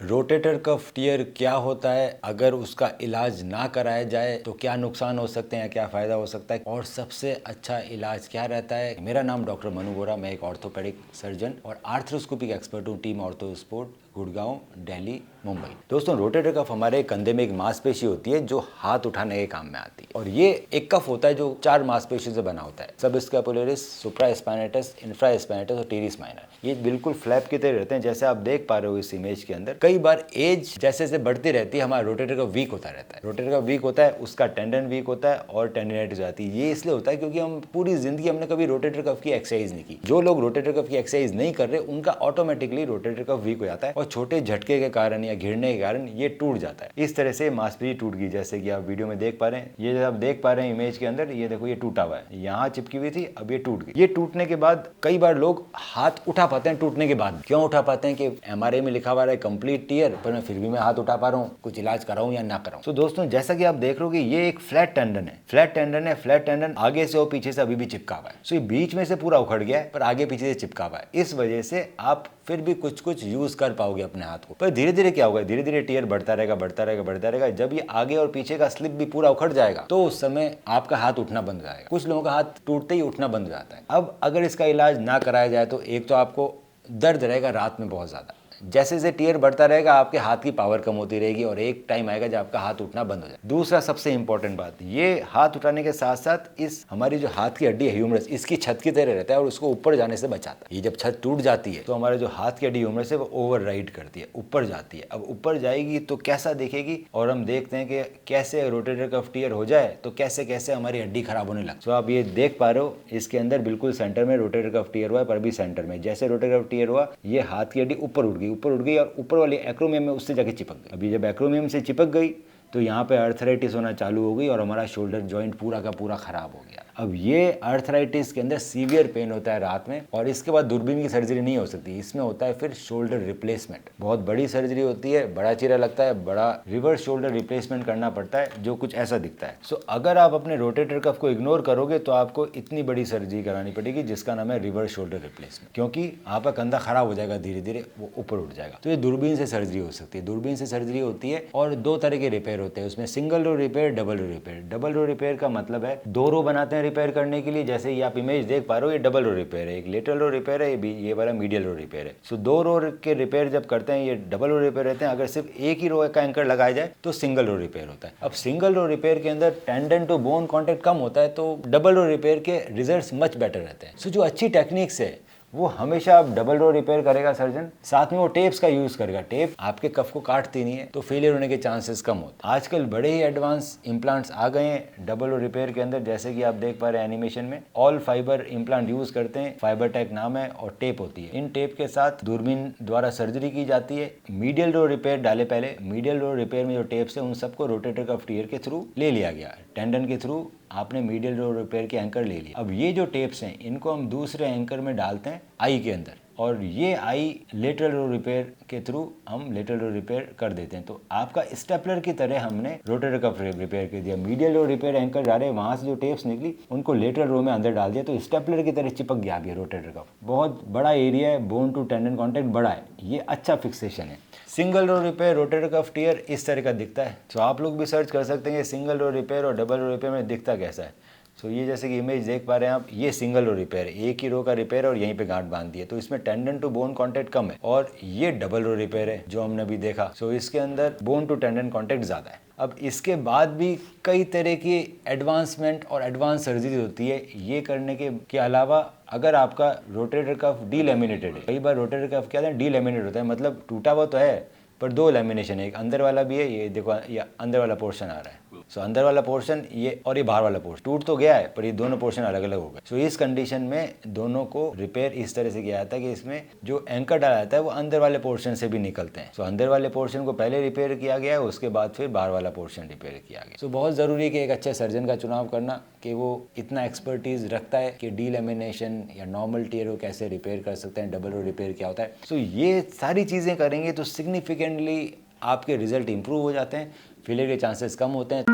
Rotator cuff tier क्या होता है, अगर उसका इलाज ना कराया जाए तो क्या नुकसान हो सकते हैं, क्या फ़ायदा हो सकता है और सबसे अच्छा इलाज क्या रहता है। मेरा नाम डॉक्टर मनु बोरा, मैं एक ऑर्थोपेडिक सर्जन और आर्थ्रोस्कोपिक एक्सपर्ट हूँ। Team ortho sport, Gurgaon, Delhi, Mumbai. दोस्तों, रोटेटर कफ हमारे कंधे में एक मांसपेशी होती है जो हाथ उठाने के काम में आती है और ये एक कफ होता है जो 4 मांसपेशियों से बना होता है। सब स्कैपुलरिस, सुप्रास्पाइनेटस, इंफ्रास्पाइनेटस और टीरिस माइनर। ये बिल्कुल फ्लैप की तरह रहते हैं, जैसे आप देख पा रहे हो इस इमेज के अंदर। कई बार एज जैसे जैसे बढ़ती रहती है हमारा रोटेटर कफ वीक होता रहता है। रोटेटर कफ वीक होता है, उसका टेंडन वीक होता है और टेंडिनाइटिस हो जाती है। ये इसलिए होता है क्योंकि हम पूरी जिंदगी हमने कभी रोटेटर कफ की एक्सरसाइज नहीं की। जो लोग रोटेटर कफ की एक्सरसाइज नहीं कर रहे उनका ऑटोमेटिकली रोटेटर कफ वीक हो जाता है और छोटे झटके के कारण या गिरने के कारण ये टूट जाता है। इस तरह से मांसपेशी टूट गई, जैसे कि आप वीडियो में देख पा रहे हैं। ये जो आप देख पा रहे हैं इमेज के अंदर, ये देखो, ये टूटा हुआ है। यहाँ चिपकी हुई थी, अब ये टूट गई। ये टूटने के बाद कई बार लोग हाथ उठा पाते हैं। टूटने के बाद क्यों उठा पाते हैं कि एमआरआई में लिखा हुआ है कंप्लीट टीयर, पर मैं फिर भी मैं हाथ उठा पा रहा हूँ, कुछ इलाज कराऊं या ना कराऊं। तो दोस्तों, जैसा कि आप देख रहे हो कि ये एक फ्लैट टेंडन है। फ्लैट टेंडन है। फ्लैट टेंडन आगे से और पीछे से अभी भी चिपका हुआ है। सो ये बीच में से पूरा उखड़ गया है, पर आगे पीछे से चिपका हुआ है। इस वजह से आप फिर भी कुछ कुछ यूज कर पाओगे अपने हाथ को, पर धीरे धीरे क्या होगा, धीरे धीरे टीयर बढ़ता रहेगा, बढ़ता रहेगा, बढ़ता रहेगा। जब ये आगे और पीछे का स्लिप भी पूरा उखड़ जाएगा तो उस समय आपका हाथ उठना बंद हो जाएगा। कुछ लोगों का हाथ टूटते ही उठना बंद हो जाता है। अब अगर इसका इलाज ना कराया जाए तो एक तो आपको दर्द रहेगा रात में बहुत ज्यादा। जैसे जैसे टीयर बढ़ता रहेगा आपके हाथ की पावर कम होती रहेगी और एक टाइम आएगा जब आपका हाथ उठना बंद हो जाए। दूसरा सबसे इंपॉर्टेंट बात, ये हाथ उठाने के साथ साथ इस हमारी जो हाथ की हड्डी है ह्यूमरस, इसकी छत की तरह रहता है और उसको ऊपर जाने से बचाता है। ये जब छत टूट जाती है तो हमारे जो हाथ की हड्डी ह्यूमरस है वो ओवरराइड करती है, ऊपर जाती है। अब ऊपर जाएगी तो कैसा दिखेगी, और हम देखते हैं कि कैसे रोटेटर कफ टियर हो जाए तो कैसे कैसे हमारी हड्डी खराब होने लगती है। तो आप ये देख पा रहे हो, इसके अंदर बिल्कुल सेंटर में रोटेटर कफ टियर हुआ है, पर भी सेंटर में जैसे रोटेटर कफ टियर हुआ, ये हाथ की हड्डी ऊपर उठ गई और ऊपर वाली एक्रोमियम में उससे जाके चिपक गई। अभी जब एक्रोमियम से चिपक गई तो यहाँ पे अर्थराइटिस होना चालू हो गई और हमारा शोल्डर जॉइंट पूरा का पूरा खराब हो गया। अब ये अर्थराइटिस के अंदर सीवियर पेन होता है रात में, और इसके बाद दूरबीन की सर्जरी नहीं हो सकती। इसमें होता है फिर शोल्डर रिप्लेसमेंट। बहुत बड़ी सर्जरी होती है, बड़ा चीरा लगता है, बड़ा रिवर्स शोल्डर रिप्लेसमेंट करना पड़ता है जो कुछ ऐसा दिखता है। सो अगर आप अपने रोटेटर कफ को इग्नोर करोगे तो आपको इतनी बड़ी सर्जरी करानी पड़ेगी जिसका नाम है रिवर्स शोल्डर रिप्लेसमेंट, क्योंकि आपका कंधा खराब हो जाएगा, धीरे धीरे वो ऊपर उठ जाएगा। तो ये दूरबीन से सर्जरी हो सकती है। दूरबीन से सर्जरी होती है और 2 तरह के रिपेयर होते हैं उसमें, single row repair, double row repair. Double row repair का मतलब है 2 रो बनाते हैं रिपेयर करने के लिए। जैसे ये आप इमेज देख पा रहे हो, ये डबल रो रिपेयर है, एक लेटरल रो रिपेयर है, ये वाला मीडियल रो रिपेयर है। सो 2 रो के रिपेयर जब करते हैं, ये डबल रो रिपेयर रहते हैं। अगर सिर्फ एक ही रो का एंकर लगाया जाए तो सिंगल रो रिपेयर होता है। अब सिंगल रो रिपेयर के अंदर टेंडन टू बोन कॉन्टेक्ट कम होता है, तो डबल रो रिपेयर के रिजल्ट्स मच बेटर रहते हैं। सो जो अच्छी टेक्निक्स है वो हमेशा आप डबल रो रिपेयर करेगा सर्जन, साथ में वो टेप्स का यूज करेगा। टेप आपके कफ को काटती नहीं है तो फेलियर होने के चांसेस कम होते हैं। आजकल बड़े ही एडवांस इम्प्लांट्स आ गए हैं डबल रो रिपेयर के अंदर, जैसे कि आप देख पा रहे हैं एनिमेशन में। ऑल फाइबर इम्प्लांट यूज करते हैं, फाइबर टेक नाम है, और टेप होती है। इन टेप के साथ दूरबीन द्वारा सर्जरी की जाती है। मीडियल रो रिपेयर डाले पहले, मीडियल रो रिपेयर में जो टेप्स है उन सबको रोटेटर कफ टियर के थ्रू ले लिया गया, टेंडन के थ्रू आपने मीडियल रो रिपेयर के एंकर ले लिया। अब ये जो टेप्स हैं इनको हम दूसरे एंकर में डालते हैं आई के अंदर, और ये आई लेटरल रो रिपेयर के थ्रू हम लेटरल रो रिपेयर कर देते हैं। तो आपका स्टेपलर की तरह हमने रोटेटर कफ रिपेयर कर दिया। मीडियल रो रिपेयर एंकर डाले, वहां से जो टेप्स निकली उनको लेटरल रो में अंदर डाल दिया, तो स्टेपलर की तरह चिपक गया आगे रोटेटर कफ। बहुत बड़ा एरिया है, बोन टू टेंडन कॉन्टेक्ट बड़ा है, ये अच्छा फिक्सेशन है। Single row repair rotator cuff tear इस तरह का दिखता है। तो आप लोग भी सर्च कर सकते हैं सिंगल रो रिपेयर और डबल रो रिपेयर में दिखता कैसा है। तो ये जैसे कि इमेज देख पा रहे हैं आप, ये सिंगल रो रिपेयर है, एक ही रो का रिपेयर और यहीं पे गांठ बांध दी है, तो इसमें टेंडन टू बोन कांटेक्ट कम है। और ये डबल रो रिपेयर है जो हमने अभी देखा, सो इसके अंदर बोन टू टेंडन कांटेक्ट ज्यादा है। अब इसके बाद भी कई तरह की एडवांसमेंट और एडवांस सर्जरी होती है। ये करने के अलावा अगर आपका रोटेटर कफ डीलैमिनेटेड है, कई बार रोटेटर कफ क्या है डीलैमिनेट होता है, मतलब टूटा हुआ तो है पर 2 लैमिनेशन है, एक अंदर वाला भी है, ये देखो ये अंदर वाला पोर्शन आ रहा है। सो अंदर वाला पोर्शन ये, और ये बाहर वाला पोर्शन टूट तो गया है पर ये दोनों पोर्शन अलग अलग हो गए। सो इस कंडीशन में दोनों को रिपेयर इस तरह से किया जाता है कि इसमें जो एंकर डाला जाता है वो अंदर वाले पोर्शन से भी निकलते हैं। सो अंदर वाले पोर्शन को पहले रिपेयर किया गया है, उसके बाद फिर बाहर वाला पोर्शन रिपेयर किया गया। सो बहुत ज़रूरी है कि एक अच्छे सर्जन का चुनाव करना, कि वो इतना एक्सपर्टीज रखता है कि डीलैमिनेशन या नॉर्मल टीयर को कैसे रिपेयर कर सकते हैं, डबल रो रिपेयर क्या होता है। सो ये सारी चीज़ें करेंगे तो सिग्निफिकेंटली आपके रिजल्ट इंप्रूव हो जाते हैं, फेलियर के चांसेस कम होते हैं।